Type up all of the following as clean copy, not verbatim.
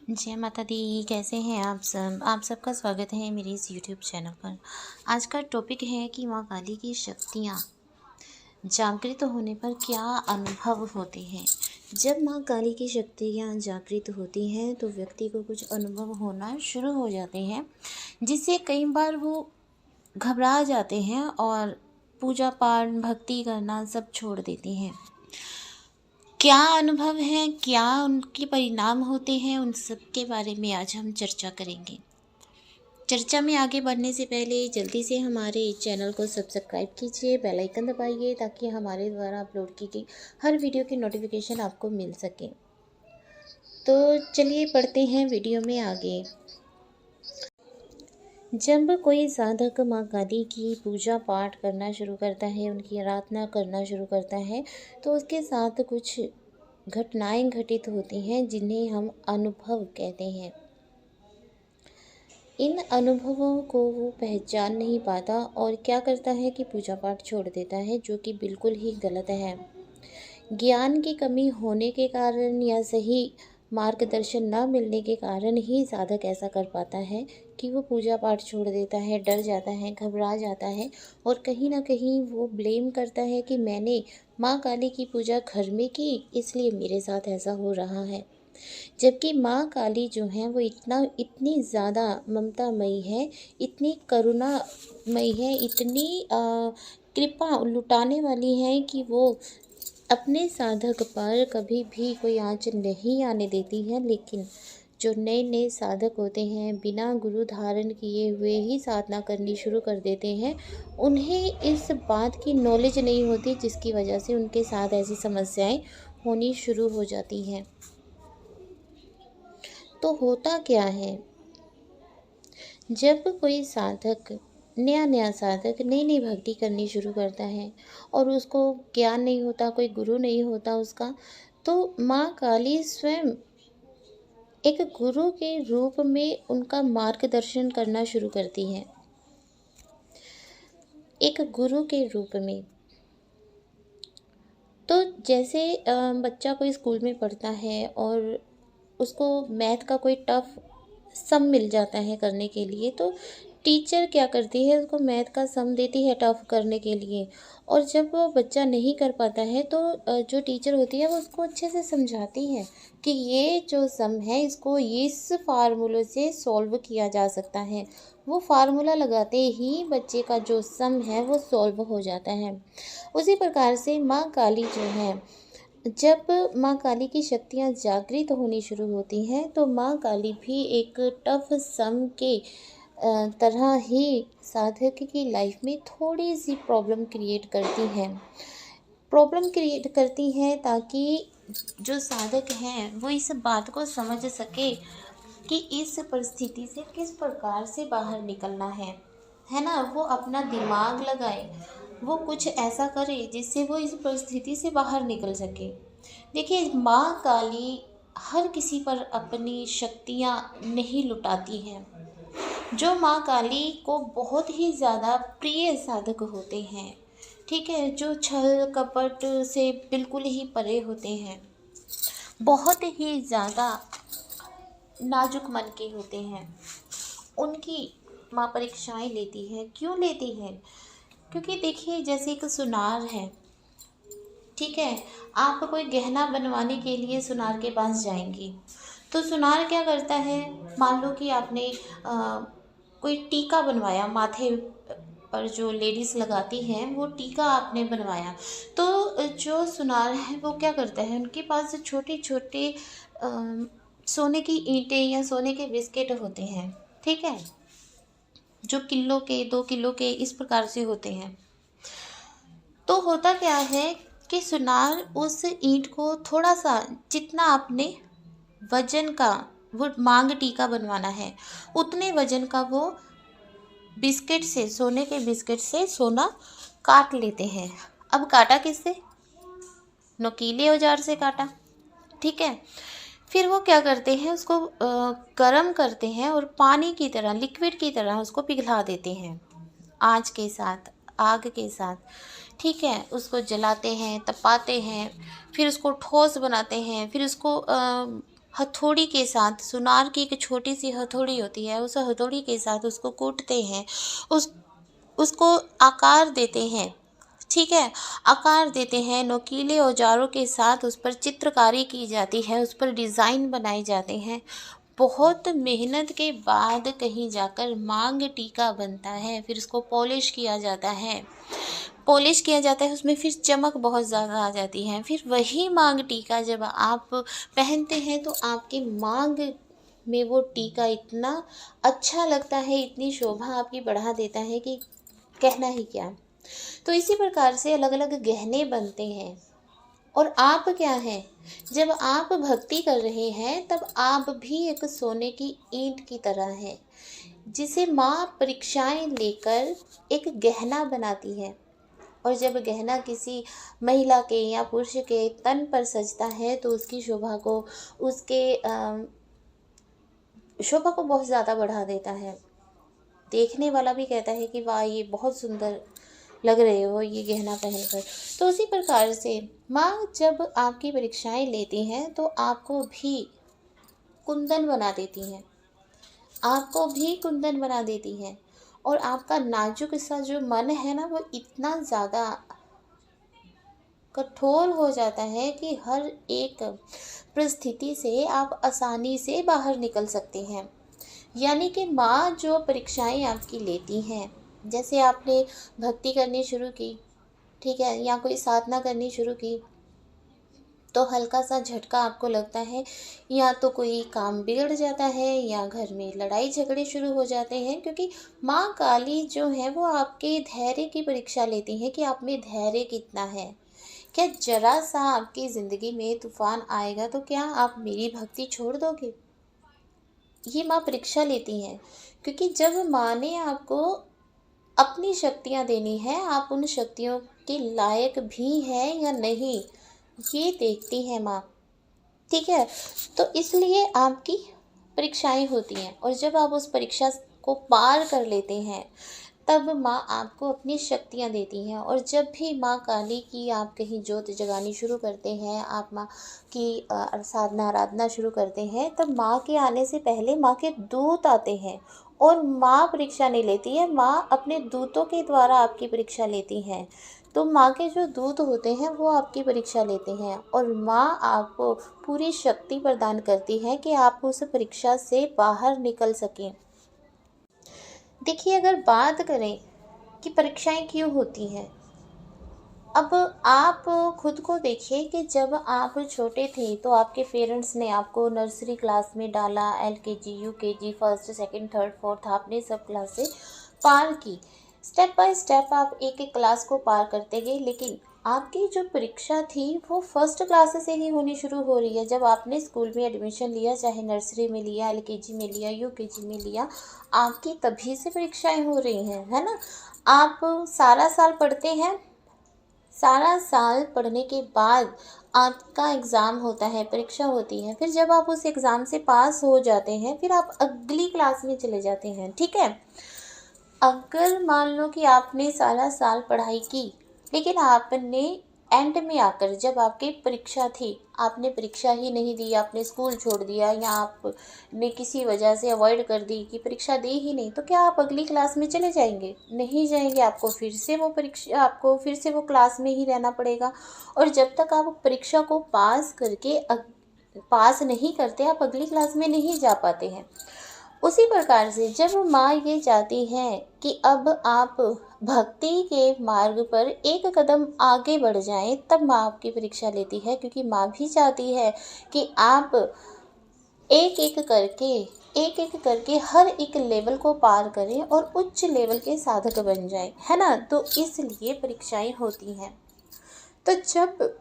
जय माता दी। कैसे हैं आप सबका स्वागत है मेरे इस यूट्यूब चैनल पर। आज का टॉपिक है कि माँ काली की शक्तियाँ जागृत होने पर क्या अनुभव होते हैं। जब माँ काली की शक्तियाँ जागृत होती हैं तो व्यक्ति को कुछ अनुभव होना शुरू हो जाते हैं, जिससे कई बार वो घबरा जाते हैं और पूजा पाठ भक्ति करना सब छोड़ देते हैं। क्या अनुभव हैं, क्या उनके परिणाम होते हैं, उन सब के बारे में आज हम चर्चा करेंगे। चर्चा में आगे बढ़ने से पहले जल्दी से हमारे चैनल को सब्सक्राइब कीजिए, बेल आइकन दबाइए ताकि हमारे द्वारा अपलोड की गई हर वीडियो की नोटिफिकेशन आपको मिल सके। तो चलिए पढ़ते हैं वीडियो में आगे। जब कोई साधक माँ काली की पूजा पाठ करना शुरू करता है, उनकी आराधना करना शुरू करता है, तो उसके साथ कुछ घटनाएं घटित होती हैं जिन्हें हम अनुभव कहते हैं। इन अनुभवों को वो पहचान नहीं पाता और क्या करता है कि पूजा पाठ छोड़ देता है, जो कि बिल्कुल ही गलत है। ज्ञान की कमी होने के कारण या सही मार्गदर्शन न मिलने के कारण ही साधक ऐसा कर पाता है कि वो पूजा पाठ छोड़ देता है, डर जाता है, घबरा जाता है और कहीं ना कहीं वो ब्लेम करता है कि मैंने माँ काली की पूजा घर में की, इसलिए मेरे साथ ऐसा हो रहा है। जबकि माँ काली जो है वो इतनी ज़्यादा ममतामयी है, इतनी करुणामयी है, इतनी कृपा लुटाने वाली है कि वो अपने साधक पर कभी भी कोई आँच नहीं आने देती है। लेकिन जो नए नए साधक होते हैं, बिना गुरु धारण किए हुए ही साधना करनी शुरू कर देते हैं, उन्हें इस बात की नॉलेज नहीं होती, जिसकी वजह से उनके साथ ऐसी समस्याएं होनी शुरू हो जाती हैं। तो होता क्या है, जब कोई साधक नया साधक नई नई भक्ति करनी शुरू करता है और उसको ज्ञान नहीं होता, कोई गुरु नहीं होता उसका, तो माँ काली स्वयं एक गुरु के रूप में उनका मार्गदर्शन करना शुरू करती है। एक गुरु के रूप में तो जैसे बच्चा कोई स्कूल में पढ़ता है और उसको मैथ का कोई टफ सम मिल जाता है करने के लिए, तो टीचर क्या करती है, उसको मैथ का सम देती है टफ करने के लिए। और जब वो बच्चा नहीं कर पाता है तो जो टीचर होती है वो उसको अच्छे से समझाती है कि ये जो सम है इसको इस फार्मूले से सॉल्व किया जा सकता है। वो फार्मूला लगाते ही बच्चे का जो सम है वो सॉल्व हो जाता है। उसी प्रकार से माँ काली जो है, जब माँ काली की शक्तियाँ जागृत होनी शुरू होती हैं तो माँ काली भी एक टफ सम के तरह ही साधक की लाइफ में थोड़ी सी प्रॉब्लम क्रिएट करती हैं ताकि जो साधक हैं वो इस बात को समझ सके कि इस परिस्थिति से किस प्रकार से बाहर निकलना है ना। वो अपना दिमाग लगाए, वो कुछ ऐसा करे जिससे वो इस परिस्थिति से बाहर निकल सके। देखिए, माँ काली हर किसी पर अपनी शक्तियाँ नहीं लुटाती हैं। जो माँ काली को बहुत ही ज़्यादा प्रिय साधक होते हैं, ठीक है, जो छल कपट से बिल्कुल ही परे होते हैं, बहुत ही ज़्यादा नाजुक मन के होते हैं, उनकी माँ परीक्षाएं लेती है। क्यों लेती है? क्योंकि देखिए, जैसे एक सुनार है, ठीक है, आप कोई गहना बनवाने के लिए सुनार के पास जाएंगी तो सुनार क्या करता है, मान लो कि आपने कोई टीका बनवाया माथे पर, जो लेडीज़ लगाती हैं वो टीका आपने बनवाया, तो जो सुनार है वो क्या करता है, उनके पास छोटे छोटे सोने की ईंटें या सोने के बिस्किट होते हैं, ठीक है, जो किलो के 2 किलो के इस प्रकार से होते हैं। तो होता क्या है कि सुनार उस ईंट को थोड़ा सा, जितना आपने वजन का वो मांग टीका बनवाना है, उतने वजन का वो बिस्किट से, सोने के बिस्किट से सोना काट लेते हैं। अब काटा किससे? नुकीले औजार से काटा, ठीक है। फिर वो क्या करते हैं, उसको गर्म करते हैं और पानी की तरह, लिक्विड की तरह उसको पिघला देते हैं आँच के साथ, आग के साथ, ठीक है। उसको जलाते हैं, तपाते हैं, फिर उसको ठोस बनाते हैं, फिर उसको हथौड़ी के साथ, सुनार की एक छोटी सी हथौड़ी होती है, उस हथौड़ी के साथ उसको कूटते हैं, उस उसको आकार देते हैं। ठीक है, आकार देते हैं, नुकीले औजारों के साथ उस पर चित्रकारी की जाती है, उस पर डिज़ाइन बनाए जाते हैं। बहुत मेहनत के बाद कहीं जाकर मांग टीका बनता है, फिर उसको पॉलिश किया जाता है। पॉलिश किया जाता है, उसमें फिर चमक बहुत ज़्यादा आ जाती है। फिर वही मांग टीका जब आप पहनते हैं तो आपकी मांग में वो टीका इतना अच्छा लगता है, इतनी शोभा आपकी बढ़ा देता है कि कहना ही क्या। तो इसी प्रकार से अलग अलग गहने बनते हैं। और आप क्या हैं, जब आप भक्ति कर रहे हैं तब आप भी एक सोने की ईंट की तरह हैं, जिसे माँ परीक्षाएं लेकर एक गहना बनाती है। और जब गहना किसी महिला के या पुरुष के तन पर सजता है तो उसकी शोभा को बहुत ज़्यादा बढ़ा देता है। देखने वाला भी कहता है कि वाह, ये बहुत सुंदर लग रहे हो ये गहना पहनकर। तो उसी प्रकार से माँ जब आपकी परीक्षाएं लेती हैं तो आपको भी कुंदन बना देती हैं, आपको भी कुंदन बना देती हैं। और आपका नाजुक सा जो मन है ना, वो इतना ज़्यादा कठोर हो जाता है कि हर एक परिस्थिति से आप आसानी से बाहर निकल सकते हैं। यानी कि माँ जो परीक्षाएं आपकी लेती हैं, जैसे आपने भक्ति करनी शुरू की, ठीक है, या कोई साधना करनी शुरू की, तो हल्का सा झटका आपको लगता है, या तो कोई काम बिगड़ जाता है या घर में लड़ाई झगड़े शुरू हो जाते हैं, क्योंकि माँ काली जो है वो आपके धैर्य की परीक्षा लेती है कि आप में धैर्य कितना है। क्या जरा सा आपकी ज़िंदगी में तूफान आएगा तो क्या आप मेरी भक्ति छोड़ दोगे? ये माँ परीक्षा लेती हैं, क्योंकि जब माँ ने आपको अपनी शक्तियाँ देनी है, आप उन शक्तियों के लायक भी हैं या नहीं, ये देखती है माँ। ठीक है, तो इसलिए आपकी परीक्षाएं होती हैं, और जब आप उस परीक्षा को पार कर लेते हैं तब माँ आपको अपनी शक्तियाँ देती हैं। और जब भी माँ काली की आप कहीं ज्योत जगानी शुरू करते हैं, आप माँ की साधना आराधना शुरू करते हैं, तब माँ के आने से पहले माँ के दूत आते हैं। और माँ परीक्षा नहीं लेती है, माँ अपने दूतों के द्वारा आपकी परीक्षा लेती हैं। तो माँ के जो दूत होते हैं वो आपकी परीक्षा लेते हैं, और माँ आपको पूरी शक्ति प्रदान करती है कि आप उस परीक्षा से बाहर निकल सकें। देखिए, अगर बात करें कि परीक्षाएं क्यों होती हैं, अब आप खुद को देखिए कि जब आप छोटे थे तो आपके पेरेंट्स ने आपको नर्सरी क्लास में डाला, LKG, UKG, first, second, third, fourth, आपने सब क्लासें पार की। स्टेप बाय स्टेप आप एक एक क्लास को पार करते गए, लेकिन आपकी जो परीक्षा थी वो फर्स्ट क्लास से ही होनी शुरू हो रही है। जब आपने स्कूल में एडमिशन लिया, चाहे नर्सरी में लिया, LKG में लिया, UKG में लिया, आपकी तभी से परीक्षाएं हो रही हैं, है ना। आप सारा साल पढ़ते हैं, सारा साल पढ़ने के बाद आपका एग्ज़ाम होता है, परीक्षा होती है। फिर जब आप उस एग्ज़ाम से पास हो जाते हैं, फिर आप अगली क्लास में चले जाते हैं। ठीक है, अगर मान लो कि आपने सारा साल पढ़ाई की, लेकिन आपने एंड में आकर, जब आपकी परीक्षा थी, आपने परीक्षा ही नहीं दी, आपने स्कूल छोड़ दिया, या आपने किसी वजह से अवॉइड कर दी कि परीक्षा दी ही नहीं, तो क्या आप अगली क्लास में चले जाएंगे? नहीं जाएंगे। आपको फिर से वो क्लास में ही रहना पड़ेगा। और जब तक आप परीक्षा को पास करके पास नहीं करते, आप अगली क्लास में नहीं जा पाते हैं। उसी प्रकार से जब माँ ये चाहती हैं कि अब आप भक्ति के मार्ग पर एक कदम आगे बढ़ जाएं, तब माँ आपकी परीक्षा लेती है, क्योंकि माँ भी चाहती है कि आप एक एक करके हर एक लेवल को पार करें और उच्च लेवल के साधक बन जाएं, है ना। तो इसलिए परीक्षाएं होती हैं। तो जब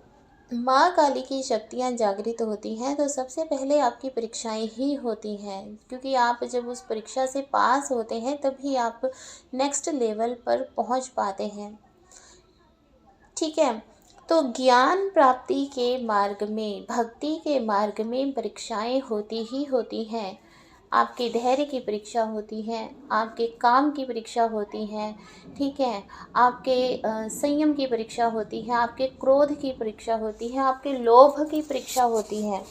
माँ काली की शक्तियाँ जागृत होती हैं तो सबसे पहले आपकी परीक्षाएं ही होती हैं, क्योंकि आप जब उस परीक्षा से पास होते हैं तभी आप नेक्स्ट लेवल पर पहुंच पाते हैं। ठीक है, तो ज्ञान प्राप्ति के मार्ग में, भक्ति के मार्ग में परीक्षाएं होती ही होती हैं। आपके धैर्य की परीक्षा होती है, आपके काम की परीक्षा होती है, ठीक है, आपके संयम की परीक्षा होती है, आपके क्रोध की परीक्षा होती है, आपके लोभ की परीक्षा होती है।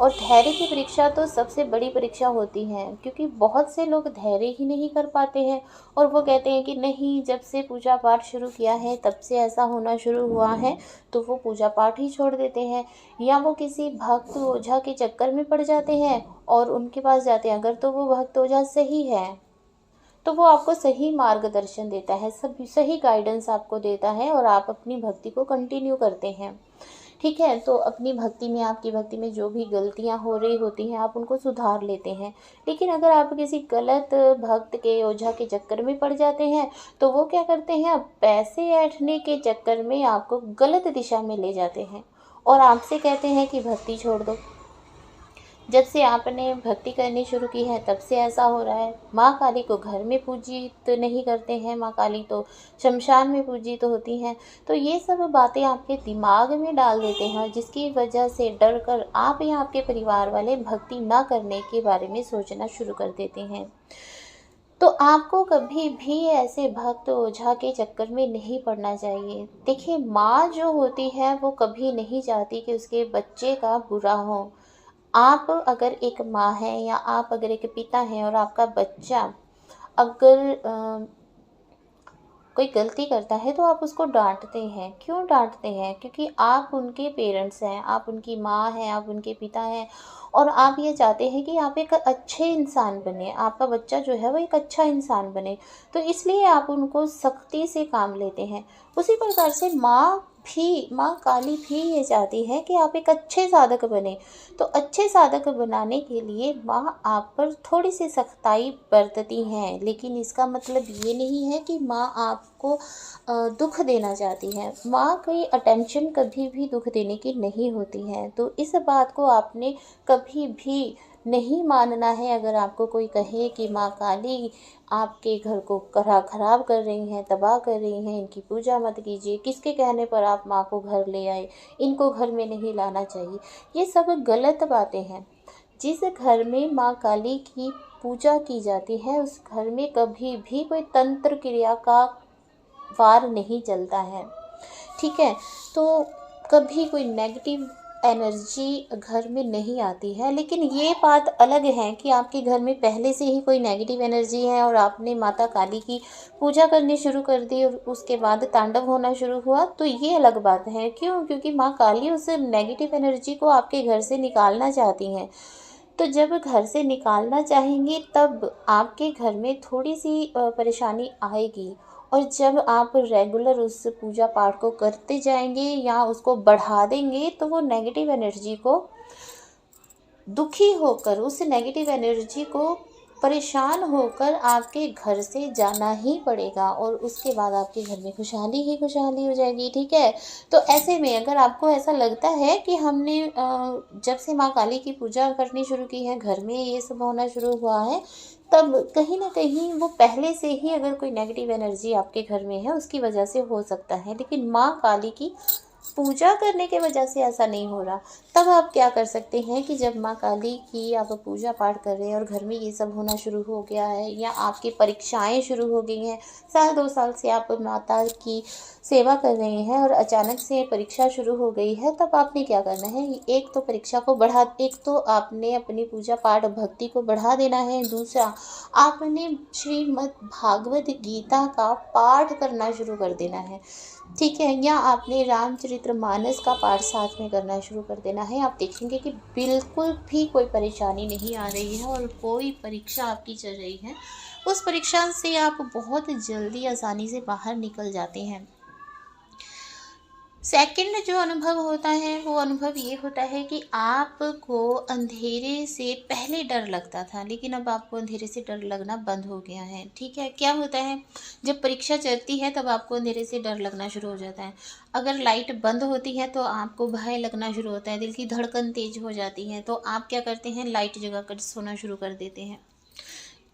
और धैर्य की परीक्षा तो सबसे बड़ी परीक्षा होती है, क्योंकि बहुत से लोग धैर्य ही नहीं कर पाते हैं और वो कहते हैं कि नहीं, जब से पूजा पाठ शुरू किया है तब से ऐसा होना शुरू हुआ है, तो वो पूजा पाठ ही छोड़ देते हैं या वो किसी भक्त ओझा के चक्कर में पड़ जाते हैं और उनके पास जाते हैं। अगर तो वो भक्त ओझा सही है तो वो आपको सही मार्गदर्शन देता है, सब सही गाइडेंस आपको देता है और आप अपनी भक्ति को कंटिन्यू करते हैं। ठीक है, तो अपनी भक्ति में, आपकी भक्ति में जो भी गलतियां हो रही होती हैं आप उनको सुधार लेते हैं। लेकिन अगर आप किसी गलत भक्त के ओझा के चक्कर में पड़ जाते हैं तो वो क्या करते हैं, पैसे ऐंठने के चक्कर में आपको गलत दिशा में ले जाते हैं और आपसे कहते हैं कि भक्ति छोड़ दो। जब से आपने भक्ति करनी शुरू की है तब से ऐसा हो रहा है। माँ काली को घर में पूजित नहीं करते हैं, माँ काली तो शमशान में पूजित होती हैं। तो ये सब बातें आपके दिमाग में डाल देते हैं, जिसकी वजह से डर कर आप या आपके परिवार वाले भक्ति ना करने के बारे में सोचना शुरू कर देते हैं। तो आपको कभी भी ऐसे भक्त ओझा के चक्कर में नहीं पड़ना चाहिए। देखिए, माँ जो होती है वो कभी नहीं चाहती कि उसके बच्चे का बुरा हो। आप अगर एक माँ हैं या आप अगर एक पिता हैं और आपका बच्चा अगर कोई गलती करता है तो आप उसको डांटते हैं। क्यों डांटते हैं? क्योंकि आप उनके पेरेंट्स हैं, आप उनकी माँ हैं, आप उनके पिता हैं और आप ये चाहते हैं कि आप एक अच्छे इंसान बने, आपका बच्चा जो है वो एक अच्छा इंसान बने। तो इसलिए आप उनको सख्ती से काम लेते हैं। उसी प्रकार से माँ काली भी ये चाहती है कि आप एक अच्छे साधक बने। तो अच्छे साधक बनाने के लिए माँ आप पर थोड़ी सी सख्ताई बरतती हैं, लेकिन इसका मतलब ये नहीं है कि माँ आपको दुख देना चाहती है। माँ की अटेंशन कभी भी दुख देने की नहीं होती है। तो इस बात को आपने कभी भी नहीं मानना है। अगर आपको कोई कहे कि माँ काली आपके घर को खराब कर रही हैं, तबाह कर रही हैं, इनकी पूजा मत कीजिए, किसके कहने पर आप माँ को घर ले आए, इनको घर में नहीं लाना चाहिए, ये सब गलत बातें हैं। जिस घर में माँ काली की पूजा की जाती है उस घर में कभी भी कोई तंत्र क्रिया का वार नहीं चलता है। ठीक है, तो कभी कोई नेगेटिव एनर्जी घर में नहीं आती है। लेकिन ये बात अलग है कि आपके घर में पहले से ही कोई नेगेटिव एनर्जी है और आपने माता काली की पूजा करनी शुरू कर दी और उसके बाद तांडव होना शुरू हुआ, तो ये अलग बात है। क्यों? क्योंकि माँ काली उस नेगेटिव एनर्जी को आपके घर से निकालना चाहती हैं। तो जब घर से निकालना चाहेंगी तब आपके घर में थोड़ी सी परेशानी आएगी और जब आप रेगुलर उस पूजा पाठ को करते जाएंगे या उसको बढ़ा देंगे तो वो नेगेटिव एनर्जी को दुखी होकर, उस नेगेटिव एनर्जी को परेशान होकर आपके घर से जाना ही पड़ेगा और उसके बाद आपके घर में खुशहाली ही खुशहाली हो जाएगी। ठीक है, तो ऐसे में अगर आपको ऐसा लगता है कि हमने जब से माँ काली की पूजा करनी शुरू की है घर में ये सब होना शुरू हुआ है, तब कहीं ना कहीं वो पहले से ही अगर कोई नेगेटिव एनर्जी आपके घर में है उसकी वजह से हो सकता है। लेकिन माँ काली की पूजा करने के वजह से ऐसा नहीं हो रहा। तब आप क्या कर सकते हैं कि जब माँ काली की आप पूजा पाठ कर रहे हैं और घर में ये सब होना शुरू हो गया है या आपकी परीक्षाएं शुरू हो गई हैं, साल 2 साल से आप माता की सेवा कर रहे हैं और अचानक से परीक्षा शुरू हो गई है, तब आपने क्या करना है, एक तो परीक्षा को एक तो आपने अपनी पूजा पाठ भक्ति को बढ़ा देना है। दूसरा, आपने श्रीमद् भागवत गीता का पाठ करना शुरू कर देना है। ठीक है, या आपने रामचरितमानस का पाठ साथ में करना शुरू कर देना है। आप देखेंगे कि बिल्कुल भी कोई परेशानी नहीं आ रही है और कोई परीक्षा आपकी चल रही है उस परीक्षा से आप बहुत जल्दी आसानी से बाहर निकल जाते हैं। सेकंड जो अनुभव होता है वो अनुभव ये होता है कि आपको अंधेरे से पहले डर लगता था, लेकिन अब आपको अंधेरे से डर लगना बंद हो गया है। ठीक है, क्या होता है, जब परीक्षा चलती है तब आपको अंधेरे से डर लगना शुरू हो जाता है। अगर लाइट बंद होती है तो आपको भय लगना शुरू होता है, दिल की धड़कन तेज हो जाती है, तो आप क्या करते हैं, लाइट जगा कर सोना शुरू कर देते हैं।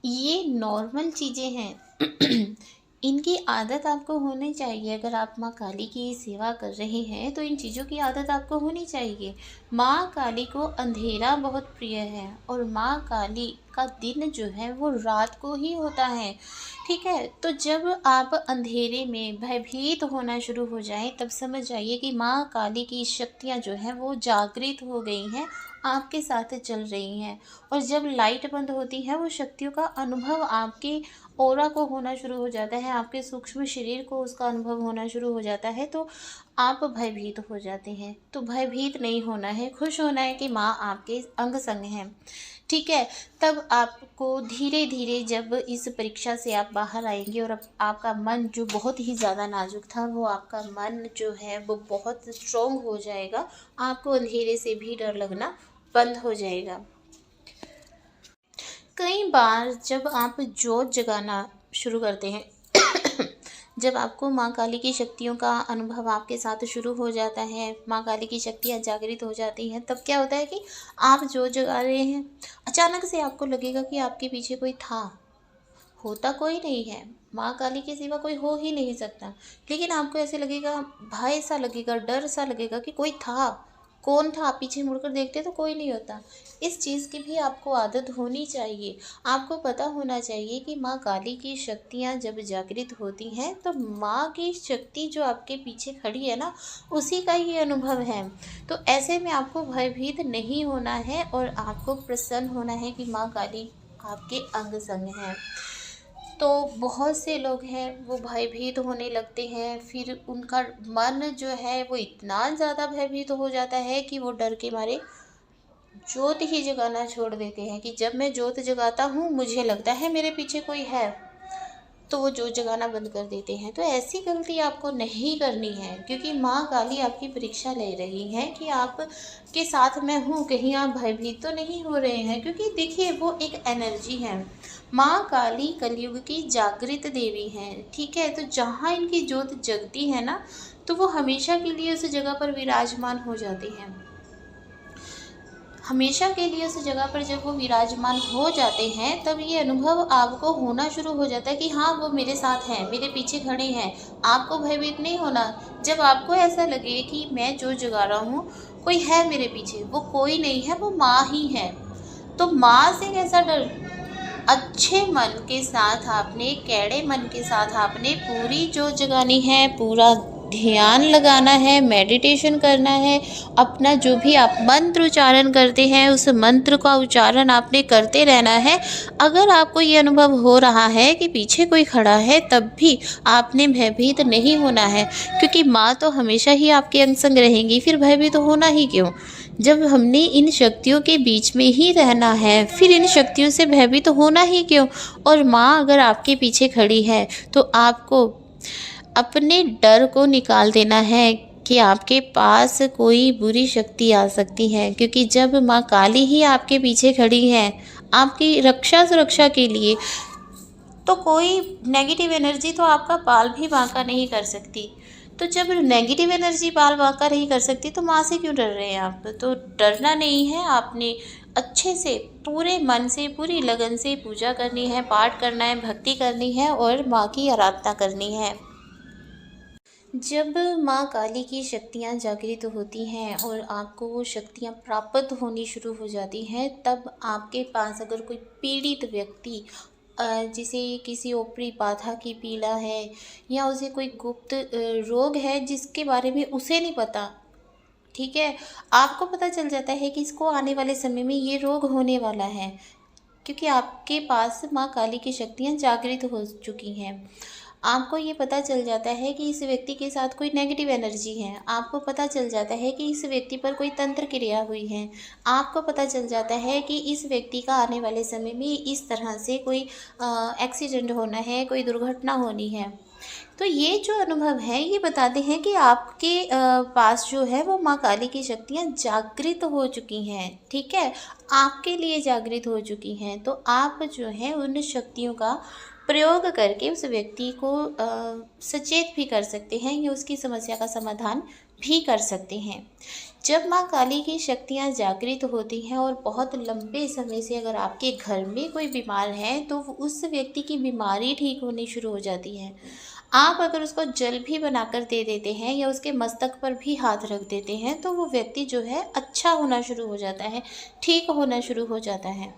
ये नॉर्मल चीज़ें हैं। इनकी आदत आपको होनी चाहिए। अगर आप माँ काली की सेवा कर रहे हैं तो इन चीज़ों की आदत आपको होनी चाहिए। माँ काली को अंधेरा बहुत प्रिय है और माँ काली का दिन जो है वो रात को ही होता है। ठीक है, तो जब आप अंधेरे में भयभीत होना शुरू हो जाएं तब समझ जाइए कि माँ काली की शक्तियाँ जो हैं वो जागृत हो गई हैं आपके साथ चल रही हैं। और जब लाइट बंद होती है, वो शक्तियों का अनुभव आपके ऑरा को होना शुरू हो जाता है, आपके सूक्ष्म शरीर को उसका अनुभव होना शुरू हो जाता है, तो आप भयभीत हो जाते हैं। तो भयभीत नहीं होना है, खुश होना है कि माँ आपके अंग संग हैं। ठीक है। तब आपको धीरे धीरे जब इस परीक्षा से आप बाहर आएंगे और आपका मन जो बहुत ही ज़्यादा नाजुक था, वो आपका मन जो है वो बहुत स्ट्रोंग हो जाएगा। आपको अंधेरे से भी डर लगना बंद हो जाएगा। कई बार जब आप जोत जगाना शुरू करते हैं जब आपको माँ काली की शक्तियों का अनुभव आपके साथ शुरू हो जाता है, माँ काली की शक्तियाँ जागृत हो जाती हैं, तब क्या होता है कि आप जोत जगा रहे हैं, अचानक से आपको लगेगा कि आपके पीछे कोई था। होता कोई नहीं है, माँ काली के सिवा कोई हो ही नहीं सकता, लेकिन आपको ऐसे लगेगा, भय सा लगेगा, डर सा लगेगा कि कोई था। कौन था? आप पीछे मुड़कर देखते तो कोई नहीं होता। इस चीज़ की भी आपको आदत होनी चाहिए। आपको पता होना चाहिए कि माँ काली की शक्तियाँ जब जागृत होती हैं, तो माँ की शक्ति जो आपके पीछे खड़ी है ना, उसी का ये अनुभव है। तो ऐसे में आपको भयभीत नहीं होना है और आपको प्रसन्न होना है कि माँ काली आपके अंग संग हैं। तो बहुत से लोग हैं वो भयभीत होने लगते हैं, फिर उनका मन जो है वो इतना ज़्यादा भयभीत हो जाता है कि वो डर के मारे जोत ही जगाना छोड़ देते हैं। कि जब मैं जोत जगाता हूँ मुझे लगता है मेरे पीछे कोई है, तो वो जोत जगाना बंद कर देते हैं। तो ऐसी गलती आपको नहीं करनी है, क्योंकि माँ काली आपकी परीक्षा ले रही है कि आप के साथ मैं हूँ, कहीं आप भयभीत तो नहीं हो रहे हैं। क्योंकि देखिए, वो एक एनर्जी है। माँ काली कलयुग की जागृत देवी हैं, ठीक है। तो जहाँ इनकी जोत जगती है ना, तो वो हमेशा के लिए उस जगह पर विराजमान हो जाती हैं। हमेशा के लिए उस जगह पर जब वो विराजमान हो जाते हैं, तब ये अनुभव आपको होना शुरू हो जाता है कि हाँ, वो मेरे साथ हैं, मेरे पीछे खड़े हैं। आपको भयभीत नहीं होना। जब आपको ऐसा लगे कि मैं जो जगा रहा हूँ, कोई है मेरे पीछे, वो कोई नहीं है, वो माँ ही है। तो माँ से कैसा डर? अच्छे मन के साथ आपने, कैड़े मन के साथ आपने पूरी जोत जगानी है, पूरा ध्यान लगाना है, मेडिटेशन करना है। अपना जो भी आप मंत्र उच्चारण करते हैं, उस मंत्र का उच्चारण आपने करते रहना है। अगर आपको ये अनुभव हो रहा है कि पीछे कोई खड़ा है, तब भी आपने भयभीत नहीं होना है, क्योंकि माँ तो हमेशा ही आपके अंग संग रहेंगी। फिर भयभीत होना ही क्यों? जब हमने इन शक्तियों के बीच में ही रहना है, फिर इन शक्तियों से भयभीत होना ही क्यों? और माँ अगर आपके पीछे खड़ी है, तो आपको अपने डर को निकाल देना है कि आपके पास कोई बुरी शक्ति आ सकती है। क्योंकि जब माँ काली ही आपके पीछे खड़ी है आपकी रक्षा सुरक्षा के लिए, तो कोई नेगेटिव एनर्जी तो आपका बाल भी बांका नहीं कर सकती। तो जब नेगेटिव एनर्जी बाल बांका नहीं कर सकती, तो माँ से क्यों डर रहे हैं आप? तो डरना नहीं है, आपने अच्छे से पूरे मन से, पूरी लगन से पूजा करनी है, पाठ करना है, भक्ति करनी है और माँ की आराधना करनी है। जब माँ काली की शक्तियाँ जागृत होती हैं और आपको वो शक्तियाँ प्राप्त होनी शुरू हो जाती हैं, तब आपके पास अगर कोई पीड़ित व्यक्ति जिसे किसी ऊपरी बाधा की पीड़ा है, या उसे कोई गुप्त रोग है जिसके बारे में उसे नहीं पता, ठीक है, आपको पता चल जाता है कि इसको आने वाले समय में ये रोग होने वाला है, क्योंकि आपके पास माँ काली की शक्तियाँ जागृत हो चुकी हैं। आपको ये पता चल जाता है कि इस व्यक्ति के साथ कोई नेगेटिव एनर्जी है, आपको पता चल जाता है कि इस व्यक्ति पर कोई तंत्र क्रिया हुई है, आपको पता चल जाता है कि इस व्यक्ति का आने वाले समय में इस तरह से कोई एक्सीडेंट होना है, कोई दुर्घटना होनी है। तो ये जो अनुभव है, ये बताते हैं कि आपके पास जो है वो माँ काली की शक्तियाँ जागृत हो चुकी हैं, ठीक है, आपके लिए जागृत हो चुकी हैं। तो आप जो है उन शक्तियों का प्रयोग करके उस व्यक्ति को सचेत भी कर सकते हैं, या उसकी समस्या का समाधान भी कर सकते हैं। जब माँ काली की शक्तियाँ जागृत होती हैं और बहुत लंबे समय से अगर आपके घर में कोई बीमार है, तो उस व्यक्ति की बीमारी ठीक होनी शुरू हो जाती है। आप अगर उसको जल भी बनाकर दे देते हैं या उसके मस्तक पर भी हाथ रख देते हैं, तो वो व्यक्ति जो है अच्छा होना शुरू हो जाता है, ठीक होना शुरू हो जाता है।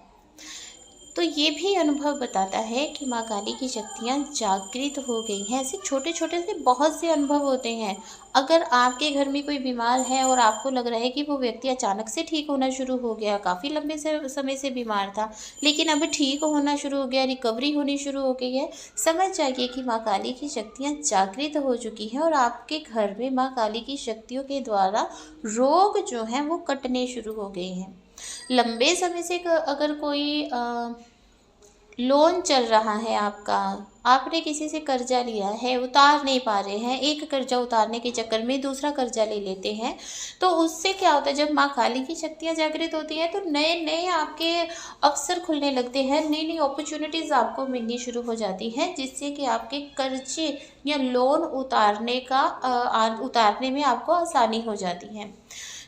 तो ये भी अनुभव बताता है कि माँ काली की शक्तियाँ जागृत हो गई हैं। ऐसे छोटे छोटे से बहुत से अनुभव होते हैं। अगर आपके घर में कोई बीमार है और आपको लग रहा है कि वो व्यक्ति अचानक से ठीक होना शुरू हो गया, काफ़ी लंबे से समय से बीमार था लेकिन अब ठीक होना शुरू हो गया, रिकवरी होनी शुरू हो गई है, समझ जाइए कि माँ काली की शक्तियाँ जागृत हो चुकी हैं और आपके घर में माँ काली की शक्तियों के द्वारा रोग जो हैं वो कटने शुरू हो गए हैं। लंबे समय से अगर कोई लोन चल रहा है आपका, आपने किसी से कर्जा लिया है, उतार नहीं पा रहे हैं, एक कर्जा उतारने के चक्कर में दूसरा कर्जा ले लेते हैं, तो उससे क्या होता है, जब माँ काली की शक्तियाँ जागृत होती है तो नए नए आपके अवसर खुलने लगते हैं, नई नई अपॉर्चुनिटीज़ आपको मिलनी शुरू हो जाती हैं, जिससे कि आपके कर्जे या लोन उतारने में आपको आसानी हो जाती है।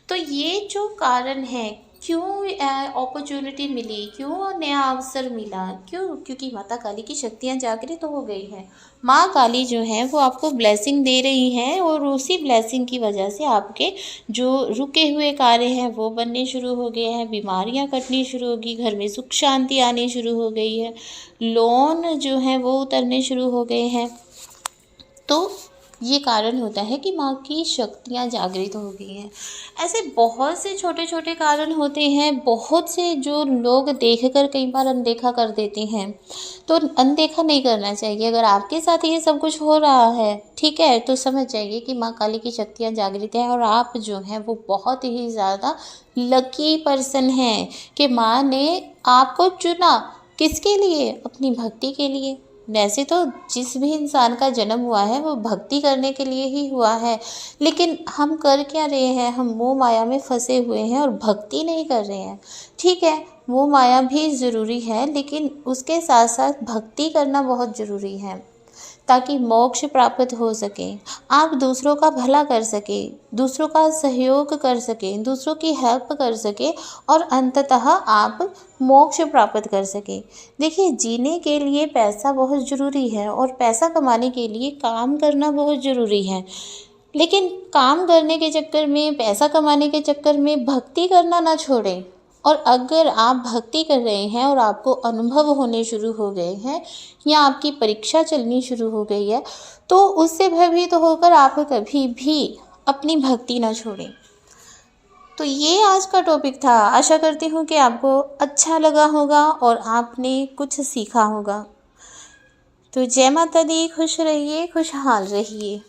तो ये जो कारण है, क्यों अपॉर्चुनिटी मिली, क्यों नया अवसर मिला, क्यों? क्योंकि माता काली की शक्तियाँ जागृत हो गई हैं। माँ काली जो है वो आपको ब्लेसिंग दे रही हैं और उसी ब्लेसिंग की वजह से आपके जो रुके हुए कार्य हैं वो बनने शुरू हो गए हैं, बीमारियाँ कटनी शुरू होगी, घर में सुख शांति आनी शुरू हो गई है, लोन जो है वो उतरने शुरू हो गए हैं। तो ये कारण होता है कि माँ की शक्तियाँ जागृत हो गई हैं। ऐसे बहुत से छोटे छोटे कारण होते हैं, बहुत से जो लोग देखकर कई बार अनदेखा कर देते हैं, तो अनदेखा नहीं करना चाहिए। अगर आपके साथ ये सब कुछ हो रहा है, ठीक है, तो समझ जाइए कि माँ काली की शक्तियाँ जागृत हैं और आप जो हैं वो बहुत ही ज़्यादा लकी पर्सन हैं कि माँ ने आपको चुना। किसके लिए? अपनी भक्ति के लिए। वैसे तो जिस भी इंसान का जन्म हुआ है वो भक्ति करने के लिए ही हुआ है, लेकिन हम कर क्या रहे हैं? हम मोह माया में फंसे हुए हैं और भक्ति नहीं कर रहे हैं। ठीक है, मोह माया भी ज़रूरी है, लेकिन उसके साथ साथ भक्ति करना बहुत ज़रूरी है ताकि मोक्ष प्राप्त हो सके, आप दूसरों का भला कर सके, दूसरों का सहयोग कर सके, दूसरों की हेल्प कर सके और अंततः आप मोक्ष प्राप्त कर सके। देखिए, जीने के लिए पैसा बहुत ज़रूरी है और पैसा कमाने के लिए काम करना बहुत ज़रूरी है, लेकिन काम करने के चक्कर में, पैसा कमाने के चक्कर में भक्ति करना ना छोड़ें। और अगर आप भक्ति कर रहे हैं और आपको अनुभव होने शुरू हो गए हैं या आपकी परीक्षा चलनी शुरू हो गई है, तो उससे भयभीत होकर आप कभी भी अपनी भक्ति ना छोड़ें। तो ये आज का टॉपिक था। आशा करती हूँ कि आपको अच्छा लगा होगा और आपने कुछ सीखा होगा। तो जय माता दी, खुश रहिए, खुशहाल रहिए।